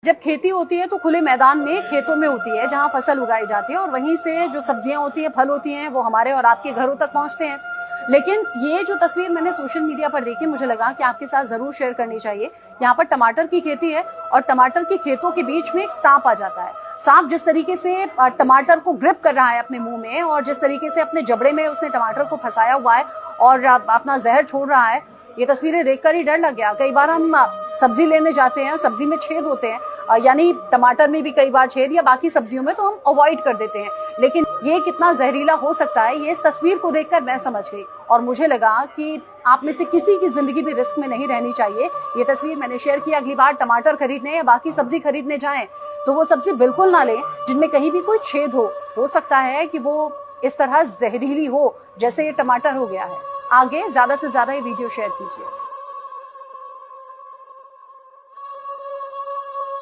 जब खेती होती है तो खुले मैदान में खेतों में होती है जहां फसल उगाई जाती है और वहीं से जो सब्जियां होती हैं, फल होती हैं, वो हमारे और आपके घरों तक पहुंचते हैं। लेकिन ये जो तस्वीर मैंने सोशल मीडिया पर देखी, मुझे लगा कि आपके साथ जरूर शेयर करनी चाहिए। यहाँ पर टमाटर की खेती है और टमाटर की खेतों के बीच में एक सांप आ जाता है। सांप जिस तरीके से टमाटर को ग्रिप कर रहा है अपने मुंह में और जिस तरीके से अपने जबड़े में उसने टमाटर को फंसाया हुआ है और अपना जहर छोड़ रहा है, ये तस्वीरें देखकर ही डर लग गया। कई बार हम सब्जी लेने जाते हैं, सब्जी में छेद होते हैं, यानी टमाटर में भी कई बार छेद या बाकी सब्जियों में, तो हम अवॉइड कर देते हैं। लेकिन ये कितना जहरीला हो सकता है, ये इस तस्वीर को देखकर मैं समझ गई और मुझे लगा कि आप में से किसी की जिंदगी भी रिस्क में नहीं रहनी चाहिए। ये तस्वीर मैंने शेयर की। अगली बार टमाटर खरीदने या बाकी सब्जी खरीदने जाएं तो वो सब्जी बिल्कुल ना लें जिनमें कहीं भी कोई छेद हो सकता है कि वो इस तरह जहरीली हो जैसे ये टमाटर हो गया है। आगे ज्यादा से ज्यादा ये वीडियो शेयर कीजिए।